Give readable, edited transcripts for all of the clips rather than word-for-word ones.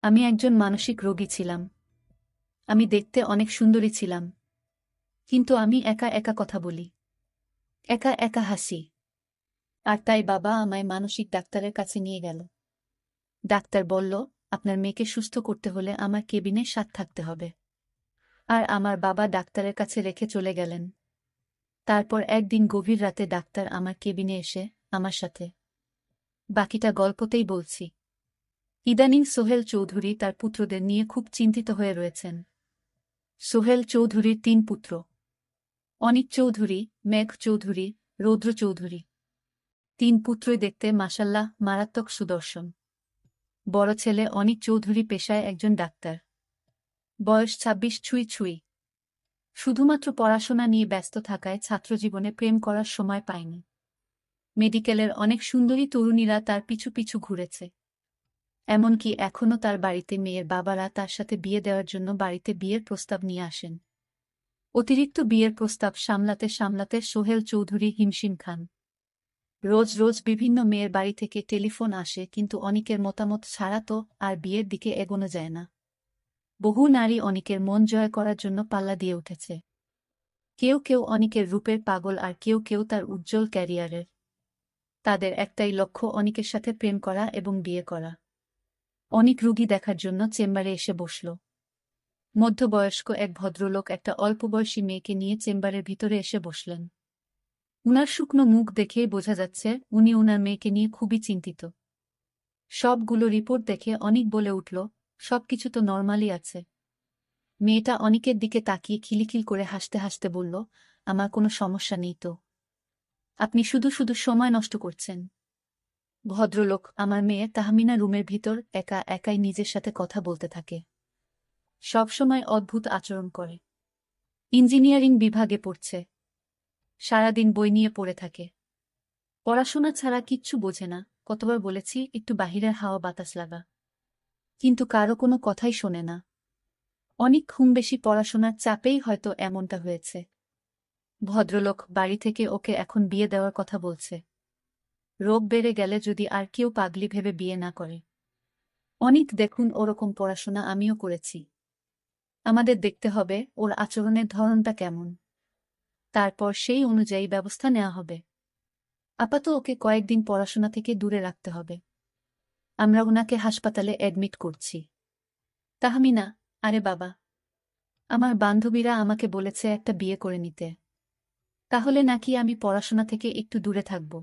আমি একজন মানসিক রোগী ছিলাম। আমি দেখতে অনেক সুন্দরী ছিলাম। কিন্তু আমি একা একা কথা বলি। একা একা হাসি। আর তাই বাবা আমায় মানসিক ডাক্তারের কাছে নিয়ে গেল। ডাক্তার বলল, আপনার মেয়েকে সুস্থ করতে হলে আমার কেবিনে ৭ থাকতে হবে। আর আমার বাবা ডাক্তারের কাছে রেখে চলে গেলেন। তারপর একদিন গভীর রাতে ডাক্তার আমার কেবিনে এসে আমার সাথে। বাকিটা গল্পতেই বলছি। ইদানিং সোহেল চৌধুরী তার পুত্রদের নিয়ে খুব চিন্তিত হয়ে রয়েছেন। সোহেল চৌধুরীর ৩ পুত্র। অনিক চৌধুরী, মেঘ চৌধুরী, রৌদ্র চৌধুরী। ৩ পুত্রই দেখতে মাশাল্লাহ মারাত্মক সুদর্শন। বড় ছেলে অনিক চৌধুরী পেশায় একজন ডাক্তার। বয়স ২৬ ছুঁই ছুঁই। শুধুমাত্র পড়াশোনা নিয়ে ব্যস্ত থাকায় ছাত্রজীবনে প্রেম করার সময় পায়নি। মেডিকেলের অনেক সুন্দরী তরুণীরা তার পিছু পিছু ঘুরেছে। এমনকি এখনও তার বাড়িতে মেয়ের বাবারা তার সাথে বিয়ে দেওয়ার জন্য বাড়িতে বিয়ের প্রস্তাব নিয়ে আসেন। অতিরিক্ত বিয়ের প্রস্তাব সামলাতে সামলাতে সোহেল চৌধুরী হিমশিম খান। রোজ রোজ বিভিন্ন মেয়ের বাড়ি থেকে টেলিফোন আসে, কিন্তু অনিকের মতামত ছাড়া তো আর বিয়ের দিকে এগোনো যায় না। বহু নারী অনিকের মন জয় করার জন্য পাল্লা দিয়ে উঠেছে। কেউ কেউ অনিকের রূপের পাগল, আর কেউ কেউ তার উজ্জ্বল ক্যারিয়ারের। তাদের একটাই লক্ষ্য, অনিকের সাথে প্রেম করা এবং বিয়ে করা। অনিক রুগী দেখার জন্য চেম্বারে এসে বসল। মধ্যবয়স্ক এক ভদ্রলোক একটা অল্পবয়সী মেয়েকে নিয়ে চেম্বারের ভিতরে এসে বসলেন। উনার শুকনো মুখ দেখেই বোঝা যাচ্ছে উনি উনার মেয়েকে নিয়ে খুবই চিন্তিত। সবগুলো রিপোর্ট দেখে অনিক বলে উঠল, সবকিছু তো নরমালই আছে। মেয়েটা অনিকের দিকে তাকিয়ে খিলখিল করে হাসতে হাসতে বলল, আমার কোনো সমস্যা নেই তো। আপনি শুধু শুধু সময় নষ্ট করছেন। ভদ্রলোক, আমার মেয়ে তাহমিনা রুমের ভিতর একা একাই নিজের সাথে কথা বলতে থাকে। সবসময় অদ্ভুত আচরণ করে। ইঞ্জিনিয়ারিং বিভাগে পড়ছে। সারাদিন বই নিয়ে পড়ে থাকে। পড়াশোনা ছাড়া কিচ্ছু বোঝে না। কতবার বলেছি একটু বাহিরের হাওয়া বাতাস লাগা, কিন্তু কারো কোনো কথাই শোনে না। অনেক বেশি পড়াশোনার চাপেই হয়তো এমনটা হয়েছে। ভদ্রলোক বাড়ি থেকে ওকে এখন বিয়ে দেওয়ার কথা বলছে। রোগ বেড়ে গেলে যদি আর কেউ পাগলি ভেবে বিয়ে না করে। অনিক, দেখুন ওরকম পড়াশোনা আমিও করেছি। আমাদের দেখতে হবে ওর আচরণের ধরনটা কেমন, তারপর সেই অনুযায়ী ব্যবস্থা নেওয়া হবে। আপাতত ওকে কয়েকদিন পড়াশোনা থেকে দূরে রাখতে হবে। আমরা ওনাকে হাসপাতালে অ্যাডমিট করছি। তাহমিনা, আরে বাবা, আমার বান্ধবীরা আমাকে বলেছে একটা বিয়ে করে নিতে। তাহলে নাকি আমি পড়াশোনা থেকে একটু দূরে থাকব,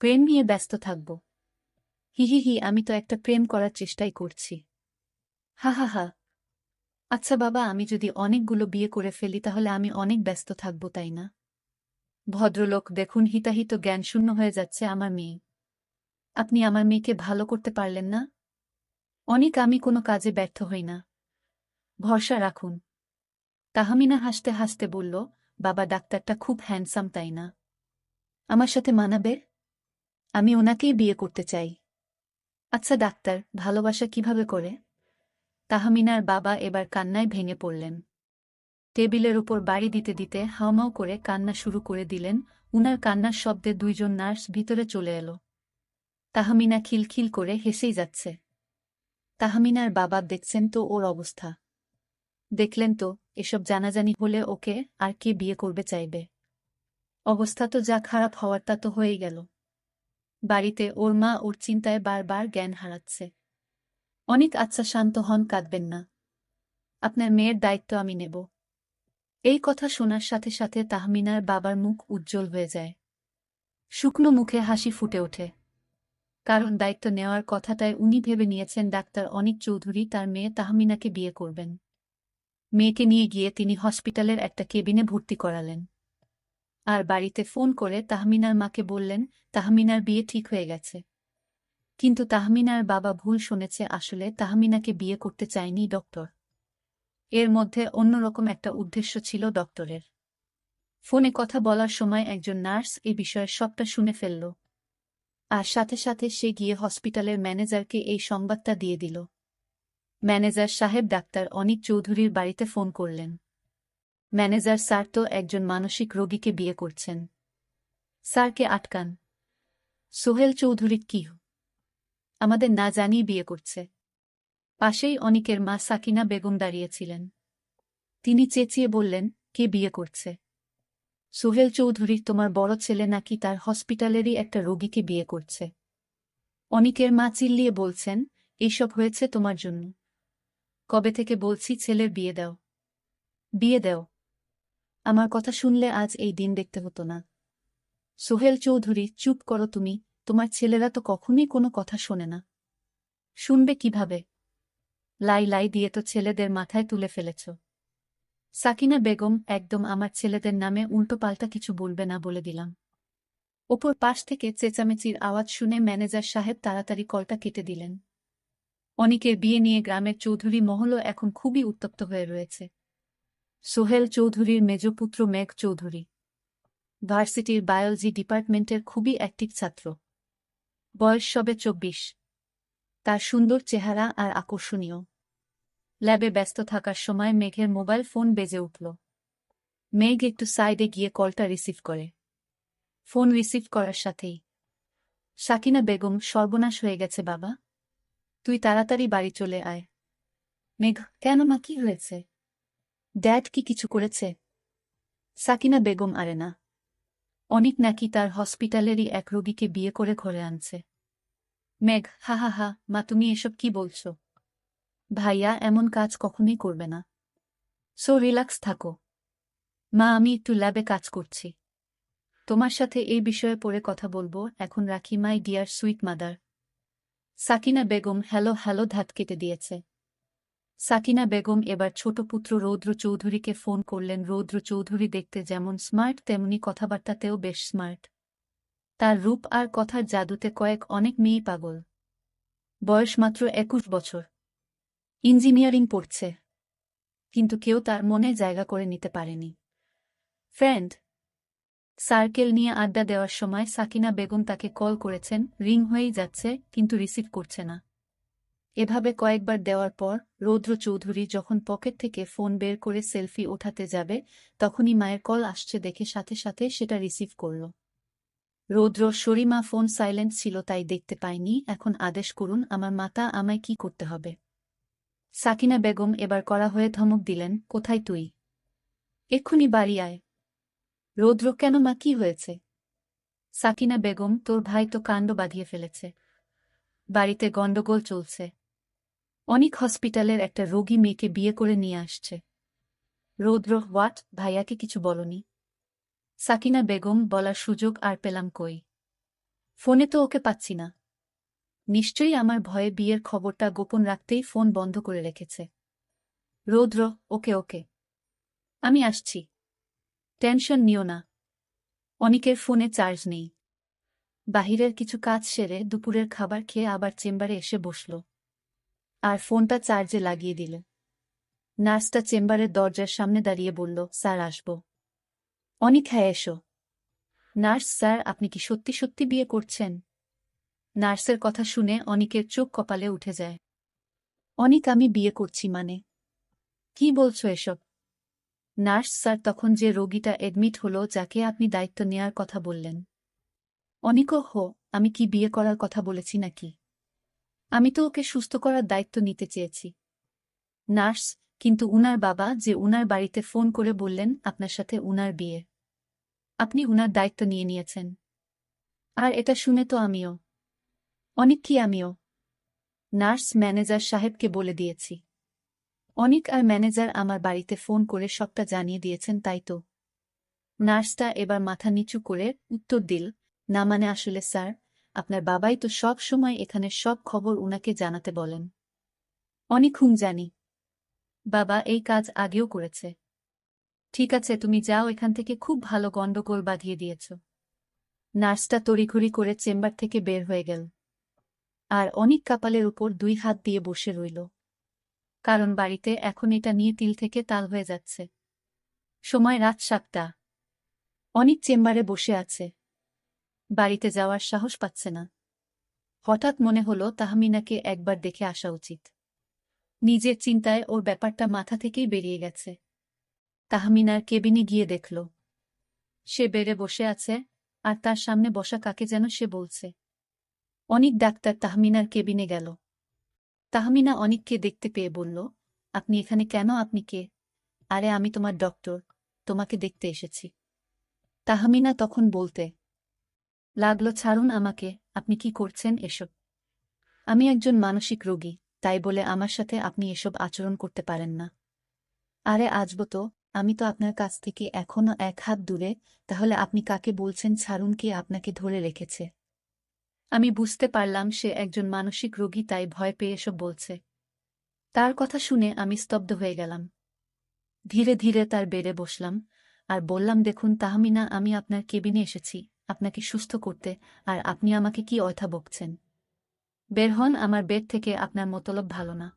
প্রেম নিয়ে ব্যস্ত থাকব। হি হি হি, আমি তো একটা প্রেম করার চেষ্টাই করছি। হা হা হা। আচ্ছা বাবা, আমি যদি অনেকগুলো বিয়ে করে ফেলি তাহলে আমি অনেক ব্যস্ত থাকব, তাই না? ভদ্রলোক, দেখুন হিতাহিত জ্ঞানশূন্য হয়ে যাচ্ছে আমার মেয়ে। আপনি আমার মেয়েকে ভালো করতে পারলেন না? অনেক, আমি কোনো কাজে ব্যর্থ হই না। ভরসা রাখুন। তাহমিনা হাসতে হাসতে বলল, বাবা ডাক্তারটা খুব হ্যান্ডসাম, তাই না? আমার সাথে মানাবে? আমি ওনাকেই বিয়ে করতে চাই। আচ্ছা ডাক্তার, ভালোবাসা কিভাবে করে? তাহমিনার বাবা এবার কান্নায় ভেঙে পড়লেন। টেবিলের উপর বাড়ি দিতে দিতে হাউমাউ করে কান্না শুরু করে দিলেন। উনার কান্নার শব্দে ২ জন নার্স ভিতরে চলে এলো। তাহমিনা খিলখিল করে হেসেই যাচ্ছে। তাহমিনার বাবা দেখছেন তো ওর অবস্থা। দেখলেন তো, এসব জানাজানি হলে ওকে আর কে বিয়ে করবে চাইবে? অবস্থা তো যা খারাপ হওয়ার তা তো হয়েই গেল। বাড়িতে ওর মা ওর চিন্তায় বারবার জ্ঞান হারাচ্ছে। অনেক, আচ্ছা শান্ত হন, কাঁদবেন না। আপনার মেয়ের দায়িত্ব আমি নেব। এই কথা শোনার সাথে সাথে তাহমিনার বাবার মুখ উজ্জ্বল হয়ে যায়। শুকনো মুখে হাসি ফুটে ওঠে। কারণ দায়িত্ব নেওয়ার কথাটায় উনি ভেবে নিয়েছেন ডাক্তার অনিক চৌধুরী তার মেয়ে তাহমিনাকে বিয়ে করবেন। মেয়েকে নিয়ে গিয়ে তিনি হসপিটালের একটা কেবিনে ভর্তি করালেন। আর বাড়িতে ফোন করে তাহমিনার মাকে বললেন তাহমিনার বিয়ে ঠিক হয়ে গেছে। কিন্তু তাহমিনার বাবা ভুল শুনেছে, আসলে তাহমিনাকে বিয়ে করতে চায়নি ডক্টর। এর মধ্যে অন্যরকম একটা উদ্দেশ্য ছিল ডক্টরের। ফোনে কথা বলার সময় একজন নার্স এ বিষয়ের সবটা শুনে ফেলল। আর সাথে সাথে সে গিয়ে হসপিটালের ম্যানেজারকে এই সংবাদটা দিয়ে দিল। ম্যানেজার সাহেব ডাক্তার অনিক চৌধুরীর বাড়িতে ফোন করলেন। ম্যানেজার স্যার তো একজন মানসিক রোগীকে বিয়ে করছেন। স্যারকে আটকান। সোহেল চৌধুরী কি আমাদের না জানিয়ে বিয়ে করছে? পাশেই অনিকের মা সাকিনা বেগম দাঁড়িয়েছিলেন। তিনি চেঁচিয়ে বললেন, কে বিয়ে করছে? সোহেল চৌধুরী, তোমার বড় ছেলে নাকি তার হসপিটালেরই একটা রোগীকে বিয়ে করছে। অনিকের মা চিল্লিয়ে বলছেন, এইসব হয়েছে তোমার জন্য। কবে থেকে বলছি ছেলের বিয়ে দাও, বিয়ে দাও। আমার কথা শুনলে আজ এই দিন দেখতে হতো না। সোহেল চৌধুরী, চুপ করো তুমি, তোমার ছেলেরা তো কখনোই কোনো কথা শোনে না। শুনবে কিভাবে? লাই লাই দিয়ে তো ছেলেদের মাথায় তুলে ফেলেছ। সাকিনা বেগম, একদম আমার ছেলেদের নামে উল্টোপাল্টা কিছু বলবে না বলে দিলাম। ওপর পাশ থেকে চেঁচামেচির আওয়াজ শুনে ম্যানেজার সাহেব তাড়াতাড়ি কলটা কেটে দিলেন। অনিকের বিয়ে নিয়ে গ্রামের চৌধুরী মহলও এখন খুবই উত্তপ্ত হয়ে রয়েছে। সোহেল চৌধুরীর মেজপুত্র মেঘ চৌধুরী ভার্সিটির বায়োলজি ডিপার্টমেন্টের খুবই অ্যাক্টিভ ছাত্র। বয়স সবে 24। তার সুন্দর চেহারা আর আকর্ষণীয়। ল্যাবে ব্যস্ত থাকার সময় মেঘের মোবাইল ফোন বেজে উঠল। মেঘ একটু সাইডে গিয়ে কলটা রিসিভ করে। ফোন রিসিভ করার সাথেই, সাকিনা বেগম, সর্বনাশ হয়ে গেছে বাবা, তুই তাড়াতাড়ি বাড়ি চলে আয়। মেঘ, কেন মা, কি হয়েছে? ড্যাড কি কিছু করেছে? সাকিনা বেগম, আরে না, অনিক নাকি তার হসপিটালেরই এক রোগীকে বিয়ে করে ঘরে আনছে। মেঘ, হা হা হা, মা তুমি এসব কি বলছো? ভাইয়া এমন কাজ কখনোই করবে না। সো রিল্যাক্স থাকো মা, আমি একটু ল্যাবে কাজ করছি। তোমার সাথে এই বিষয়ে পরে কথা বলবো, এখন রাখি my dear sweet mother. Sakina Begum hello hello ধাত কেটে দিয়েছে। সাকিনা বেগম এবার ছোট পুত্র রৌদ্র চৌধুরীকে ফোন করলেন। রৌদ্র চৌধুরী দেখতে যেমন স্মার্ট তেমনি কথাবার্তাতেও বেশ স্মার্ট। তার রূপ আর কথার জাদুতে অনেক মেয়েই পাগল। বয়স মাত্র 21 বছর। ইঞ্জিনিয়ারিং পড়ছে। কিন্তু কেউ তার মনে জায়গা করে নিতে পারেনি। ফ্রেন্ড সার্কেল নিয়ে আড্ডা দেওয়ার সময় সাকিনা বেগম তাকে কল করেছেন, রিং হয়েই যাচ্ছে কিন্তু রিসিভ করছে না। এভাবে কয়েকবার দেওয়ার পর রৌদ্র চৌধুরী যখন পকেট থেকে ফোন বের করে সেলফি ওঠাতে যাবে, তখনই মায়ের কল আসছে দেখে সাথে সাথে সেটা রিসিভ করল। রৌদ্র, শরীমা, ফোন সাইলেন্ট ছিল তাই দেখতে পাইনি, এখন আদেশ করুন আমার মাতা, আমায় কি করতে হবে? সাকিনা বেগম এবার কড়া হয়ে ধমক দিলেন, কোথায় তুই? এক্ষুনি বাড়ি আয়। রৌদ্র, কেন মা, কি হয়েছে? সাকিনা বেগম, তোর ভাই তো কাণ্ড বাঁধিয়ে ফেলেছে। বাড়িতে গণ্ডগোল চলছে। অনিক হসপিটালের একটা রোগী মেয়েকে বিয়ে করে নিয়ে আসছে। রৌদ্র, হোয়াট? ভাইয়াকে কিছু বলনি? সাকিনা বেগম, বলার সুযোগ আর পেলাম কই? ফোনে তো ওকে পাচ্ছি না। নিশ্চয়ই আমার ভয়ে বিয়ের খবরটা গোপন রাখতেই ফোন বন্ধ করে রেখেছে। রৌদ্র, ওকে ওকে, আমি আসছি, টেনশন নিও না। অনিকের ফোনে চার্জ নেই। বাহিরের কিছু কাজ সেরে দুপুরের খাবার খেয়ে আবার চেম্বারে এসে বসল। আর ফোনটা চার্জে লাগিয়ে দিল। নার্সটা চেম্বারের দরজার সামনে দাঁড়িয়ে বলল, স্যার আসব? অনিক, হ্যাঁ এসো। নার্স, স্যার আপনি কি সত্যি সত্যি বিয়ে করছেন? নার্সের কথা শুনে অনিকের চোখ কপালে উঠে যায়। অনিক, আমি বিয়ে করছি মানে? কি বলছো এসব? নার্স, স্যার তখন যে রোগীটা এডমিট হলো, যাকে আপনি দায়িত্ব নেয়ার কথা বললেন। অনিকও, হো, আমি কি বিয়ে করার কথা বলেছি নাকি? আমি তো ওকে সুস্থ করার দায়িত্ব নিতে চেয়েছি। নার্স, কিন্তু উনার বাবা যে উনার বাড়িতে ফোন করে বললেন আপনার সাথে উনার বিয়ে, আপনি উনার দায়িত্ব নিয়ে নিয়েছেন। আর এটা শুনে তো আমিও। অনিক, কি আমিও? নার্স, ম্যানেজার সাহেবকে বলে দিয়েছি। অনিক আর ম্যানেজার আমার বাড়িতে ফোন করে সবটা জানিয়ে দিয়েছেন, তাই তো? নার্সটা এবার মাথা নিচু করে উত্তর দিল, না মানে আসলে স্যার, আপনার বাবাই তো সব সময় এখানে সব খবর উনাকে জানাতে বলেন। অনিক, জানি। বাবা এই কাজ আগেও করেছে। ঠিক আছে, তুমি যাও এখান থেকে, খুব ভালো গণ্ডগোল বাঁধিয়ে দিয়েছ। নার্সটা তড়িঘড়ি করে চেম্বার থেকে বের হয়ে গেল। আর অনিক কপালের উপর 2 হাত দিয়ে বসে রইল। কারণ বাড়িতে এখন এটা নিয়ে তিল থেকে তাল হয়ে যাচ্ছে। সময় রাত 7টা। অনিক চেম্বারে বসে আছে। বাড়িতে যাওয়ার সাহস পাচ্ছে না। হঠাৎ মনে হলো তাহমিনাকে একবার দেখে আসা উচিত। নিজের চিন্তায় ওর ব্যাপারটা মাথা থেকেই বেরিয়ে গেছে। তাহমিনার কেবিনে গিয়ে দেখল সে বেড়ে বসে আছে, আর তার সামনে বসা কাকে যেন সে বলছে। অনিক ডাক্তার তাহমিনার কেবিনে গেল। তাহমিনা অনিককে দেখতে পেয়ে বলল, আপনি এখানে কেন? আপনি কে? আরে আমি তোমার ডক্টর, তোমাকে দেখতে এসেছি। তাহমিনা তখন বলতে লাগল, ছাড়ুন আমাকে, আপনি কি করছেন এসব? আমি একজন মানসিক রোগী, তাই বলে আমার সাথে আপনি এসব আচরণ করতে পারেন না। আরে আজব তো, আমি তো আপনার কাছ থেকে এখনো এক হাত দূরে, তাহলে আপনি কাকে বলছেন ছাড়ুন? কে আপনাকে ধরে রেখেছে? আমি বুঝতে পারলাম সে একজন মানসিক রোগী, তাই ভয় পেয়ে এসব বলছে। তার কথা শুনে আমি স্তব্ধ হয়ে গেলাম। ধীরে ধীরে তার বেডে বসলাম আর বললাম, দেখুন তাহমিনা, আমি আপনার কেবিনে এসেছি আপনাকে সুস্থ করতে, আর আপনি আমাকে কি অয়থা বকছেন? বের হন আমার বেড থেকে, আপনার মতলব ভালো না।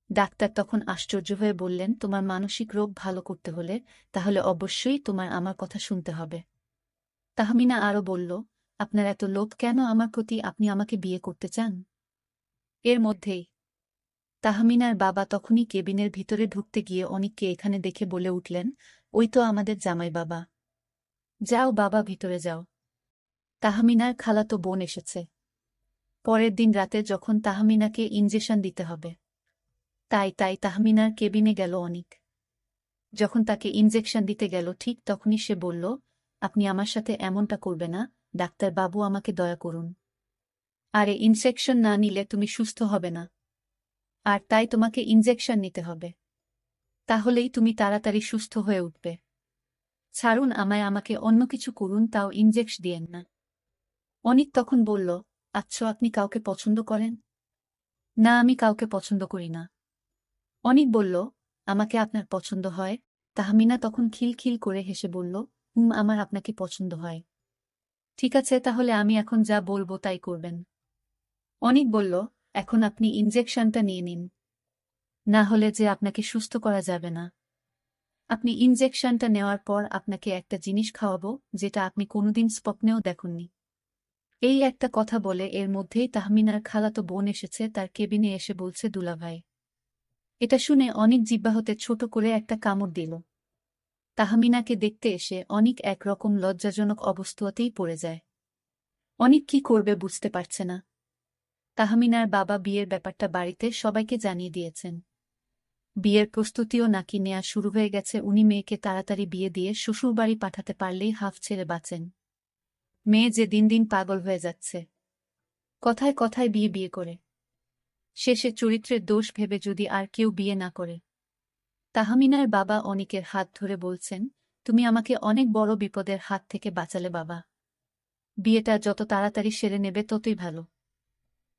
ডাক্তার তখন আশ্চর্য হয়ে বললেন, তোমার মানসিক রোগ ভালো করতে হলে তাহলে অবশ্যই তোমার আমার কথা শুনতে হবে। তাহমিনা আরও বলল, আপনার এত লোভ কেন আমার প্রতি? আপনি আমাকে বিয়ে করতে চান? এর মধ্যেই তাহমিনার বাবা তখনই কেবিনের ভিতরে ঢুকতে গিয়ে অনিককে এখানে দেখে বলে উঠলেন, ওই তো আমাদের জামাই বাবা। যাও বাবা, ভিতরে যাও। তাহমিনার খালাতো বোন এসেছে। পরের দিন রাতে যখন তাহমিনাকে ইনজেকশন দিতে হবে, তাই তাহমিনার কেবিনে গেল অনিক। যখন তাকে ইনজেকশন দিতে গেল ঠিক তখনই সে বলল, আপনি আমার সাথে এমনটা করবে না, ডাক্তার বাবু, আমাকে দয়া করুন। আরে ইনজেকশন না নিলে তুমি সুস্থ হবে না, আর তাই তোমাকে ইনজেকশন নিতে হবে, তাহলেই তুমি তাড়াতাড়ি সুস্থ হয়ে উঠবে। ছাড়ুন আমায়, আমাকে অন্য কিছু করুন, তাও ইনজেকশন দিয়েন না। অনিক তখন বলল, আচ্ছা আপনি কাউকে পছন্দ করেন? না, আমি কাউকে পছন্দ করি না। অনিক বলল, আমাকে আপনার পছন্দ হয়? তাহমিনা তখন খিলখিল করে হেসে বলল, আমার আপনাকে পছন্দ হয়। ঠিক আছে, তাহলে আমি এখন যা বলবো তাই করবেন। অনিক বলল, এখন আপনি ইনজেকশনটা নিয়ে নিন, না হলে যে আপনাকে সুস্থ করা যাবে না। আপনি ইনজেকশনটা নেওয়ার পর আপনাকে একটা জিনিস খাওয়াবো, যেটা আপনি কোনোদিন স্বপ্নেও দেখেননি। এই একটা কথা বলে এর মধ্যেই তাহমিনার খালাতো বোন এসেছে তার কেবিনে এসে বলছে, দুলাভাই। এটা শুনে অনিক জিহ্বা হতে ছোট করে একটা কামড় দিল। তাহমিনাকে দেখতে এসে অনিক একরকম লজ্জাজনক অবস্থাতেই পড়ে যায়। অনিক কি করবে বুঝতে পারছে না। তাহমিনার বাবা বিয়ের ব্যাপারটা বাড়িতে সবাইকে জানিয়ে দিয়েছেন। বিয়ের প্রস্তুতিও নাকি নেয়া শুরু হয়ে গেছে। উনি মেয়েকে তাড়াতাড়ি বিয়ে দিয়ে শ্বশুরবাড়ি পাঠাতে পারলেই হাফ ছেড়ে বাঁচেন। মেয়ে যে দিন দিন পাগল হয়ে যাচ্ছে, কথায় কথায় বিয়ে বিয়ে করে, শেষে চরিত্রের দোষ ভেবে যদি আর কেউ বিয়ে না করে। তাহমিনার বাবা অনিকের হাত ধরে বলছেন, তুমি আমাকে অনেক বড় বিপদের হাত থেকে বাঁচালে বাবা। বিয়েটা যত তাড়াতাড়ি সেরে নেবে ততই ভালো।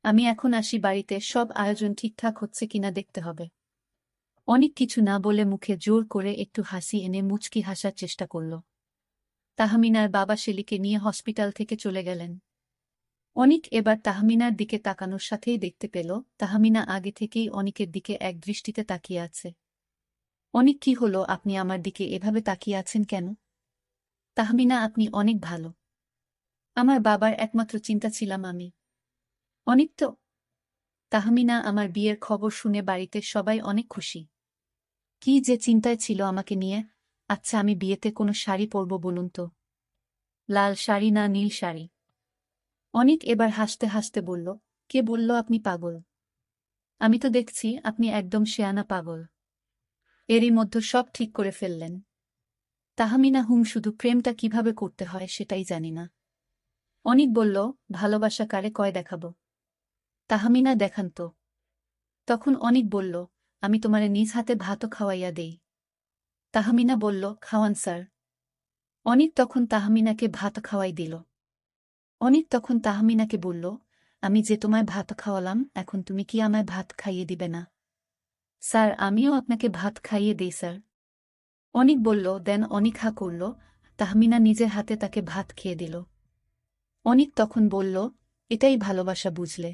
আমি এখন আসি বাড়িতে, সব আয়োজন ঠিকঠাক হচ্ছে কিনা দেখতে হবে। অনিক কিছু না বলে মুখে জোর করে একটু হাসি এনে মুচকি হাসার চেষ্টা করল। তাহমিনার বাবা শেলিকে নিয়ে হসপিটাল থেকে চলে গেলেন। অনিক এবার তাহমিনার দিকে তাকানোর সাথেই দেখতে পেল তাহমিনা আগে থেকেই অনিকের দিকে এক দৃষ্টিতে তাকিয়ে আছে। অনিক, কি হলো? আপনি আমার দিকে এভাবে তাকিয়ে আছেন কেন? তাহমিনা, আপনি অনেক ভালো। আমার বাবার একমাত্র চিন্তা ছিলাম আমি। অনিক তো? তাহমিনা, আমার বিয়ের খবর শুনে বাড়িতে সবাই অনেক খুশি। কি যে চিন্তায় ছিল আমাকে নিয়ে। আচ্ছা, আমি বিয়েতে কোনো শাড়ি পরব বলুন তো? লাল শাড়ি না নীল শাড়ি? অনিক এবার হাসতে হাসতে বলল, কে বলল আপনি পাগল? আমি তো দেখছি আপনি একদম শেয়ানা পাগল। এরই মধ্যে সব ঠিক করে ফেললেন। তাহমিনা, শুধু প্রেমটা কিভাবে করতে হয় সেটাই জানি না। অনিক বলল, ভালোবাসা কারে কয় দেখাব? তাহমিনা, দেখান তো। তখন অনিক বলল, আমি তোমারে নিজ হাতে ভাতও খাওয়াইয়া দেই। তাহমিনা বলল, খাওয়ান স্যার। অনিক তখন তাহমিনাকে ভাত খাওয়াই দিল। অনিক তখন তাহমিনাকে বলল, আমি যে তোমায় ভাত খাওয়ালাম, এখন তুমি কি আমায় ভাত খাইয়ে দিবে না? স্যার, আমিও আপনাকে ভাত খাইয়ে দেই স্যার। অনিক বলল, দেন। অনিক হা করল। তাহমিনা নিজের হাতে তাকে ভাত খেয়ে দিল। অনিক তখন বলল, এটাই ভালোবাসা বুঝলে?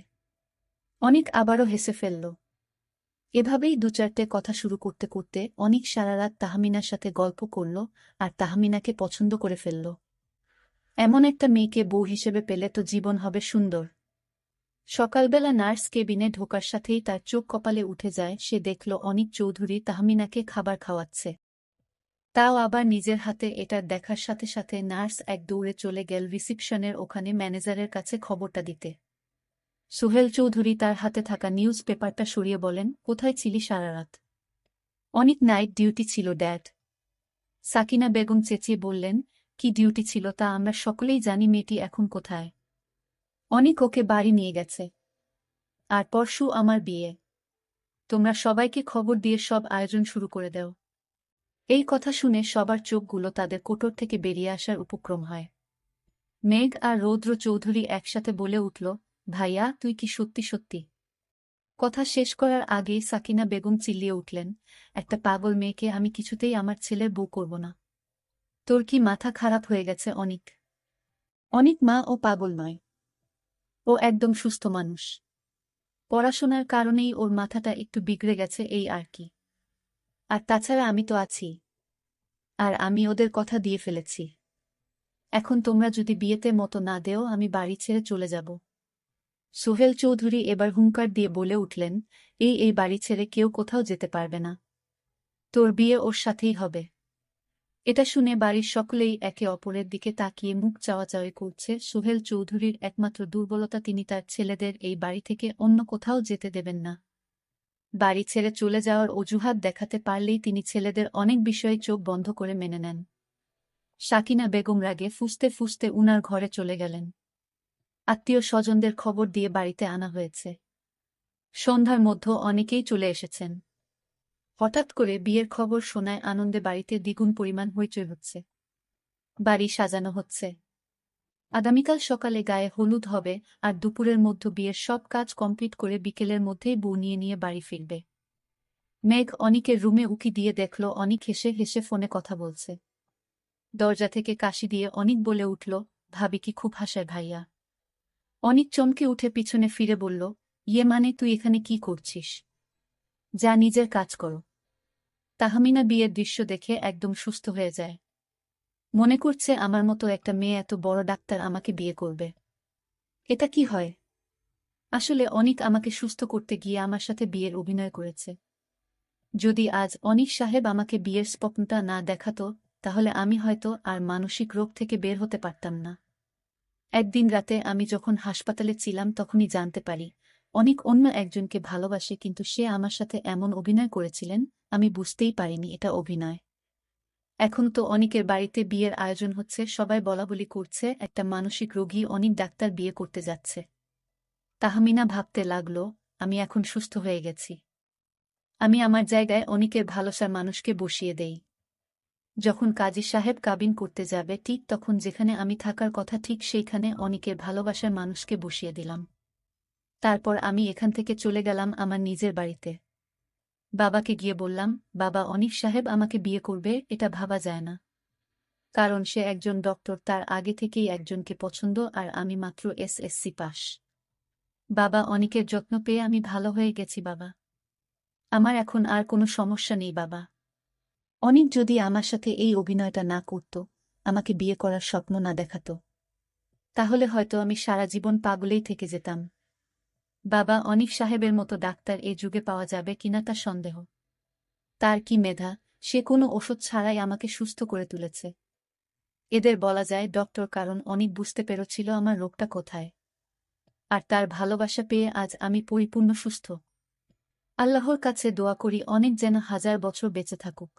অনিক আবারও হেসে ফেলল। এভাবেই দু চারটে কথা শুরু করতে করতে অনিক সারা রাত তাহমিনার সাথে গল্প করল আর তাহমিনাকে পছন্দ করে ফেলল। এমন একটা মেয়েকে বউ হিসেবে পেলে তো জীবন হবে সুন্দর। সকালবেলা নার্স কেবিনে ঢোকার সাথেই তার চোখ কপালে উঠে যায়। সে দেখল অনিক চৌধুরী তাহমিনাকে খাবার খাওয়াচ্ছে, তাও আবার নিজের হাতে। এটা দেখার সাথে সাথে নার্স এক দৌড়ে চলে গেল রিসিপশনের ওখানে ম্যানেজারের কাছে খবরটা দিতে। সোহেল চৌধুরী তার হাতে থাকা নিউজ পেপারটা সরিয়ে বলেন, কোথায় ছিলি সারা রাত? অনেক নাইট ডিউটি ছিল ড্যাড। সাকিনা বেগম চেঁচিয়ে বললেন, কি ডিউটি ছিল তা আমরা সকলেই জানি, মেয়েটি এখন কোথায়? অনেক ওকে বাড়ি নিয়ে গেছে। আর পরশু আমার বিয়ে। তোমরা সবাইকে খবর দিয়ে সব আয়োজন শুরু করে দাও। এই কথা শুনে সবার চোখগুলো তাদের কোটর থেকে বেরিয়ে আসার উপক্রম হয়। মেঘ আর রৌদ্র চৌধুরী একসাথে বলে উঠল, ভাইয়া তুই কি সত্যি সত্যি? কথা শেষ করার আগেই সাকিনা বেগম চিল্লিয়ে উঠলেন, একটা পাগল মেয়েকে আমি কিছুতেই আমার ছেলের বউ করব না। তোর কি মাথা খারাপ হয়ে গেছে অনিক? অনিক মা ও পাগল নয়। ও একদম সুস্থ মানুষ। পড়াশোনার কারণেই ওর মাথাটা একটু বিগড়ে গেছে এই আর কি। আর তাছাড়া আমি তো আছি। আর আমি ওদের কথা দিয়ে ফেলেছি। এখন তোমরা যদি বিয়েতে মতো না দেও আমি বাড়ি ছেড়ে চলে যাব। সোহেল চৌধুরী এবার হুঙ্কার দিয়ে বলে উঠলেন, এই বাড়ি ছেড়ে কেউ কোথাও যেতে পারবে না। তোর বিয়ে ওর সাথেই হবে। এটা শুনে বাড়ির সকলেই একে অপরের দিকে তাকিয়ে মুখ চাওয়াচাওয়ি করছে। সোহেল চৌধুরীর একমাত্র দুর্বলতা, তিনি তার ছেলেদের এই বাড়ি থেকে অন্য কোথাও যেতে দেবেন না। বাড়ি ছেড়ে চলে যাওয়ার অজুহাত দেখাতে পারলেই তিনি ছেলেদের অনেক বিষয়ে চোখ বন্ধ করে মেনে নেন। সাকিনা বেগম রাগে ফুঁসতে ফুঁসতে উনার ঘরে চলে গেলেন। আত্মীয় স্বজনদের খবর দিয়ে বাড়িতে আনা হয়েছে। সন্ধ্যার মধ্যে অনেকেই চলে এসেছেন। হঠাৎ করে বিয়ের খবর শোনায় আনন্দে বাড়িতে দ্বিগুণ পরিমাণ হইচই হচ্ছে। বাড়ি সাজানো হচ্ছে। আগামীকাল সকালে গায়ে হলুদ হবে, আর দুপুরের মধ্যে বিয়ের সব কাজ কমপ্লিট করে বিকেলের মধ্যেই বউ নিয়ে বাড়ি ফিরবে। মেঘ অনিকের রুমে উকি দিয়ে দেখল অনিক হেসে হেসে ফোনে কথা বলছে। দরজা থেকে কাশি দিয়ে অনিক বলে উঠল, ভাবি কি খুব হাসায় ভাইয়া? অনিক চমকে উঠে পিছনে ফিরে বলল, ইয়ে মানে তুই এখানে কি করছিস? যা নিজের কাজ করো। তাহমিনা বিয়ের দৃশ্য দেখে একদম সুস্থ হয়ে যায়। মনে করছে আমার মতো একটা মেয়ে এত বড় ডাক্তার আমাকে বিয়ে করবে। এটা কি হয়? আসলে অনিক আমাকে সুস্থ করতে গিয়ে আমার সাথে বিয়ের অভিনয় করেছে। যদি আজ অনিক সাহেব আমাকে বিয়ের স্বপ্নটা না দেখাতো, তাহলে আমি হয়তো আর মানসিক রোগ থেকে বের হতে পারতাম না। একদিন রাতে আমি যখন হাসপাতালে ছিলাম তখনই জানতে পারি অনিক অন্য একজনকে ভালোবাসে, কিন্তু সে আমার সাথে এমন অভিনয় করেছিলেন, আমি বুঝতেই পারিনি এটা অভিনয়। এখন তো অনিকের বাড়িতে বিয়ের আয়োজন হচ্ছে, সবাই বলাবলি করছে একটা মানসিক রোগী অনিক ডাক্তার বিয়ে করতে যাচ্ছে। তাহমিনা ভাবতে লাগল, আমি এখন সুস্থ হয়ে গেছি। আমি আমার জায়গায় অনিকের ভালোবাসার মানুষকে বসিয়ে দেই। যখন কাজী সাহেব কাবিন করতে যাবে ঠিক তখন যেখানে আমি থাকার কথা ঠিক সেইখানে অনিকের ভালোবাসার মানুষকে বসিয়ে দিলাম। তারপর আমি এখান থেকে চলে গেলাম আমার নিজের বাড়িতে। বাবাকে গিয়ে বললাম, বাবা অনিক সাহেব আমাকে বিয়ে করবে এটা ভাবা যায় না। কারণ সে একজন ডক্টর, তার আগে থেকেই একজনকে পছন্দ, আর আমি মাত্র এসএসসি পাস। বাবা অনিকের যত্ন পেয়ে আমি ভালো হয়ে গেছি বাবা। আমার এখন আর কোনো সমস্যা নেই বাবা। অনিক যদি আমার সাথে এই অভিনয়টা না করত, আমাকে বিয়ে করার স্বপ্ন না দেখাতো, তাহলে হয়তো আমি সারা জীবন পাগলেই থেকে যেতাম। বাবা অনিক সাহেবের মতো ডাক্তার এ যুগে পাওয়া যাবে কিনা তা সন্দেহ। তার কি মেধা, সে কোনো ওষুধ ছাড়াই আমাকে সুস্থ করে তুলেছে। এদের বলা যায় ডক্টর, কারণ অনিক বুঝতে পেরেছিল আমার রোগটা কোথায়। আর তার ভালোবাসা পেয়ে আজ আমি পরিপূর্ণ সুস্থ। আল্লাহর কাছে দোয়া করি অনেক যেন 1000 বছর বেঁচে থাকুক।